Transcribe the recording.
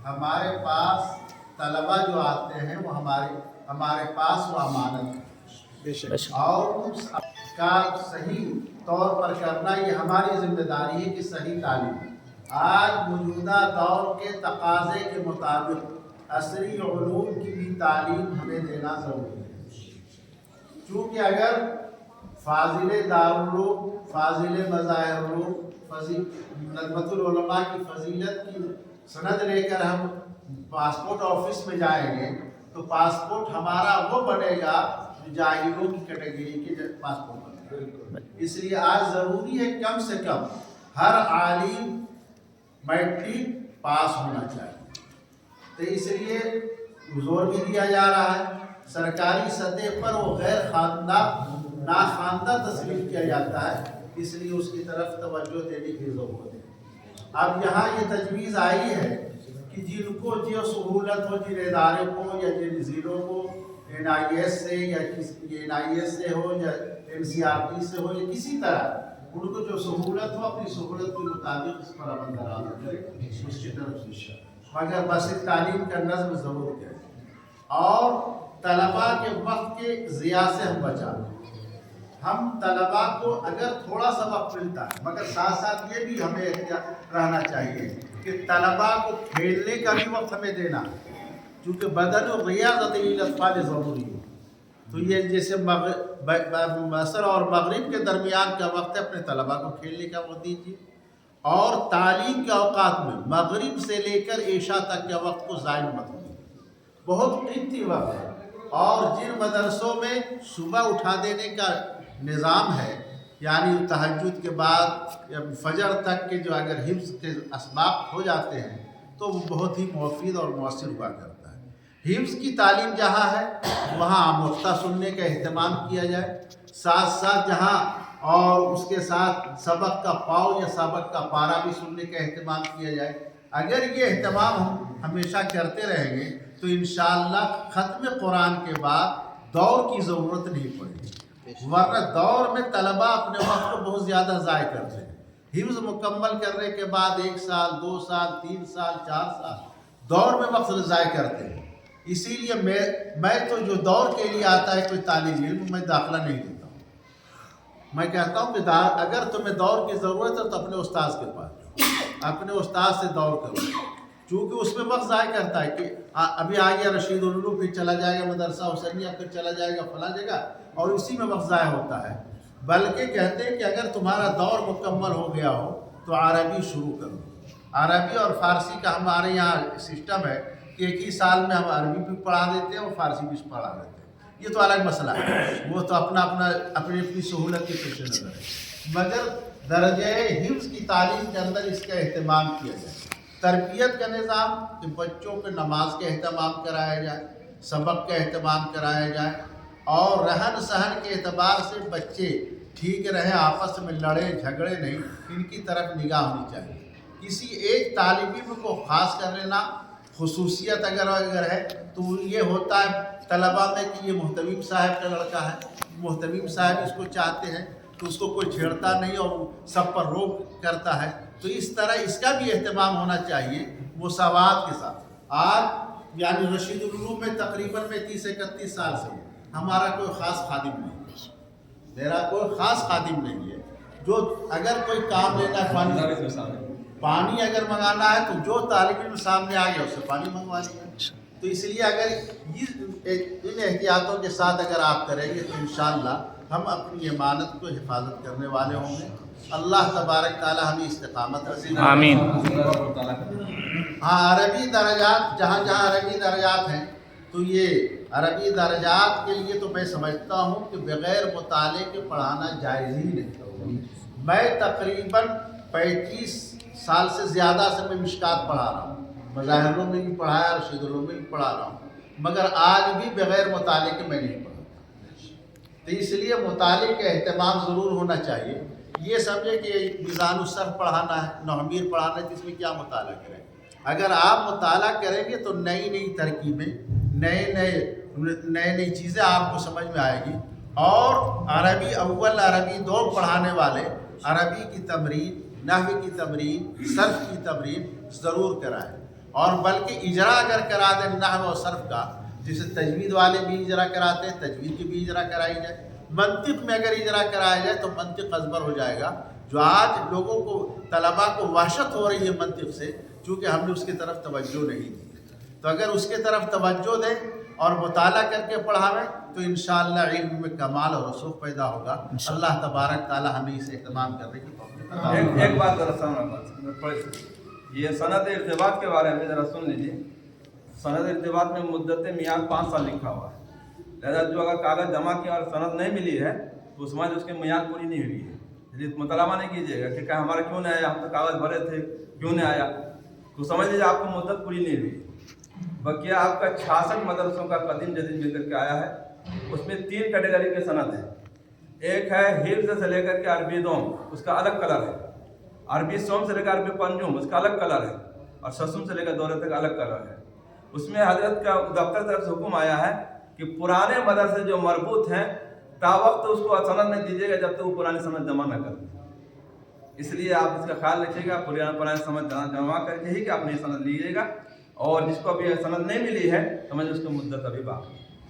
ہمارے پاس طلبہ جو آتے ہیں وہ ہمارے پاس وہ امانت ہے، اور اس کا صحیح طور پر کرنا یہ ہماری ذمہ داری ہے کہ صحیح تعلیم آج موجودہ دور کے تقاضے کے مطابق عصری علوم کی بھی تعلیم ہمیں دینا ضروری ہے، چونکہ اگر فاضل دارالعلوم، فاضل مظاہر علوم، ندوۃ العلماء کی فضیلت کی سند لے کر ہم پاسپورٹ آفس میں جائیں گے تو پاسپورٹ ہمارا وہ بنے گا جو جاہلوں کی کیٹیگری کے پاسپورٹ بنے گا۔ اس لیے آج ضروری ہے کم سے کم ہر عالم میٹرک پاس ہونا چاہیے، تو اس لیے زور بھی دیا جا رہا ہے۔ سرکاری سطح پر وہ غیر ناخواندہ تسلیم کیا جاتا ہے، اس لیے اس کی طرف توجہ دینے کی ضرورت ہے۔ اب یہاں یہ تجویز آئی ہے کہ جن کو جو سہولت ہو، جن ادارے کو یا جن ضلعوں کو NIS سے یا NIS سے ہو یا NCERT سے ہو یا کسی طرح ان کو جو سہولت ہو اپنی سہولت کے مطابق اس پر عمل درآمد کرے، اس کی طرف سے مگر بس تعلیم کا نظم ضرور کرے، اور طلباء کے وقت کے ضیاع سے ہم بچائیں۔ ہم طلباء کو اگر تھوڑا سا وقت ملتا ہے مگر ساتھ ساتھ یہ بھی ہمیں احتیاط رہنا چاہیے کہ طلباء کو کھیلنے کا بھی وقت ہمیں دینا، چونکہ بدن و ریاضت للاطفال ضروری ہے، تو یہ جیسے مصر اور مغرب کے درمیان کا وقت ہے، اپنے طلباء کو کھیلنے کا وقت دیجیے، اور تعلیم کے اوقات میں مغرب سے لے کر عشاء تک کے وقت کو ضائع مت کیجیے، بہت قیمتی وقت ہے۔ اور جن مدرسوں میں صبح اٹھا دینے کا نظام ہے، یعنی تہجد کے بعد یا فجر تک کے جو اگر حفظ کے اسباق ہو جاتے ہیں تو وہ بہت ہی مفید اور مؤثر ہوا کرتا ہے۔ حفظ کی تعلیم جہاں ہے وہاں آموختہ سننے کا اہتمام کیا جائے، ساتھ ساتھ جہاں اور اس کے ساتھ سبق کا پاؤ یا سبق کا پارا بھی سننے کا اہتمام کیا جائے۔ اگر یہ اہتمام ہم ہمیشہ کرتے رہیں گے تو انشاءاللہ ختم قرآن کے بعد دور کی ضرورت نہیں پڑے گی، ورنہ دور میں طلباء اپنے وقت کو بہت زیادہ ضائع کرتے ہیں۔ حفظ مکمل کرنے کے بعد 1 سال 2 سال 3 سال 4 سال دور میں وقت ضائع کرتے ہیں۔ اسی لیے میں تو جو دور کے لیے آتا ہے کوئی طالب علم میں داخلہ نہیں دیتا ہوں، میں کہتا ہوں کہ اگر تمہیں دور کی ضرورت ہے تو اپنے استاذ کے پاس جاؤ، اپنے استاذ سے دور کرو، چونکہ اس میں وقت ضائع کرتا ہے کہ ابھی آ گیا رشید العلوم، پھر چلا جائے گا مدرسہ حسینیہ، پھر چلا جائے گا فلاں جگہ، اور اسی میں وقت ضائع ہوتا ہے۔ بلکہ کہتے ہیں کہ اگر تمہارا دور مکمل ہو گیا ہو تو عربی شروع کرو۔ عربی اور فارسی کا ہمارے یہاں سسٹم ہے کہ ایک ہی سال میں ہم عربی بھی پڑھا دیتے ہیں اور فارسی بھی پڑھا دیتے ہیں، یہ تو الگ مسئلہ ہے، وہ تو اپنی سہولت کی پیش نظر ہے، مگر درجہ حفظ کی تعلیم کے اندر اس کا اہتمام کیا جائے۔ تربیت کا نظام کہ بچوں پہ نماز کا اہتمام کرایا جائے، سبق کا اہتمام کرایا جائے، اور رہن سہن کے اعتبار سے بچے ٹھیک رہیں، آپس میں لڑیں جھگڑے نہیں، ان کی طرف نگاہ ہونی چاہیے۔ کسی ایک طالب علم کو خاص کر لینا خصوصیت اگر ہے تو یہ ہوتا ہے طلباء میں کہ یہ محتمیم صاحب کا لڑکا ہے، محتمیم صاحب اس کو چاہتے ہیں تو اس کو کوئی چھیڑتا نہیں اور سب پر روک کرتا ہے، تو اس طرح اس کا بھی اہتمام ہونا چاہیے مساوات کے ساتھ۔ آج یعنی رشید العلوم میں تقریباً 30-31 سال سے ہمارا کوئی خاص خادم نہیں ہے، میرا کوئی خاص خادم نہیں ہے، جو اگر کوئی کام لینا ہے پانی اگر منگانا ہے تو جو طالب علم سامنے آ گیا اس سے پانی منگوا لیا۔ تو اس لیے اگر ان احتیاطوں کے ساتھ اگر آپ کریں گے تو انشاءاللہ ہم اپنی امانت کو حفاظت کرنے والے ہوں گے۔ اللہ تبارک تعالی ہمیں استقامت نصیب کرے، آمین۔ ہاں عربی درجات جہاں عربی درجات ہیں تو یہ عربی درجات کے لیے تو میں سمجھتا ہوں کہ بغیر مطالعے کے پڑھانا جائز ہی نہیں۔ میں تقریباً 35 سال سے زیادہ سے میں مشکات پڑھا رہا ہوں، مظاہروں میں بھی پڑھایا، رشید العلوم میں بھی پڑھا رہا ہوں، مگر آج بھی بغیر مطالعے کے میں نہیں پڑھاتا۔ تو اس لیے مطالعے کا اہتمام ضرور ہونا چاہیے۔ یہ سمجھے کہ میزان الصرف پڑھانا ہے، نحمیر پڑھانا ہے، اس میں کیا مطالعہ کریں؟ اگر آپ مطالعہ کریں گے تو نئی ترکیبیں، نئی چیزیں آپ کو سمجھ میں آئے گی۔ اور عربی اول عربی 2 پڑھانے والے عربی کی تمرین، نحو کی تمرین، صرف کی تمرین ضرور کرائیں، اور بلکہ اجرا اگر کرا دیں نحو و صرف کا، جسے تجوید والے بھی اجرا کراتے ہیں، تجوید کی بھی اجرا کرائی جائے، منطق میں اگر اجرا کرایا جائے تو منطق ازبر ہو جائے گا۔ جو آج لوگوں کو، طلباء کو وحشت ہو رہی ہے منطق سے، چونکہ ہم نے اس کی طرف توجہ نہیں دی، تو اگر اس کی طرف توجہ دیں اور مطالعہ کر کے پڑھاویں تو انشاءاللہ علم میں کمال اور رسوخ پیدا ہوگا۔ اللہ تبارک تعالی ہمیں اسے اہتمام کرنے کی توفیق عطا فرمائے۔ ایک بات ذرا سامنے یہ سند ارتباط کے بارے میں ذرا سن لیجیے۔ سند ارتباط میں مدت میعاد 5 سال لکھا ہوا ہے، لہذا جو اگر کاغذ جمع کیا اور سند نہیں ملی ہے تو اس میں اس کی میعاد پوری نہیں ہوئی ہے۔ مطالبہ نہیں کیجیے گا کہ ہمارا کیوں نہیں آیا، ہم تو کاغذ بھرے تھے کیوں نہیں آیا، تو سمجھ لیجیے آپ کی مدت پوری نہیں ہوئی۔ بقیہ آپ کا 66 مدرسوں کا قدیم جدید مل کر کے آیا ہے، اس میں 3 کیٹیگری کے سند ہیں۔ ایک ہے حفظ سے لے کر کے عربی دوم، اس کا الگ کلر ہے، عربی سوم سے لے کر عربی پنجم، اس کا الگ کلر ہے، اور ششم سے لے کر دورے تک الگ کلر ہے۔ اس میں حضرت کا دفتر طرف سے حکم آیا ہے کہ پرانے مدرسے جو مربوط ہیں تا وقت اس کو سند نہیں دیجیے گا جب تک وہ پرانی سند جمع نہ کر دیں۔ اس لیے آپ اس کا خیال رکھیے گا، پرانے سند جمع کر کے ہی کہ آپ نئی سند لیجیے گا، اور جس کو ابھی سند نہیں ملی ہے سمجھ اس کی مدت ابھی باقی ہے۔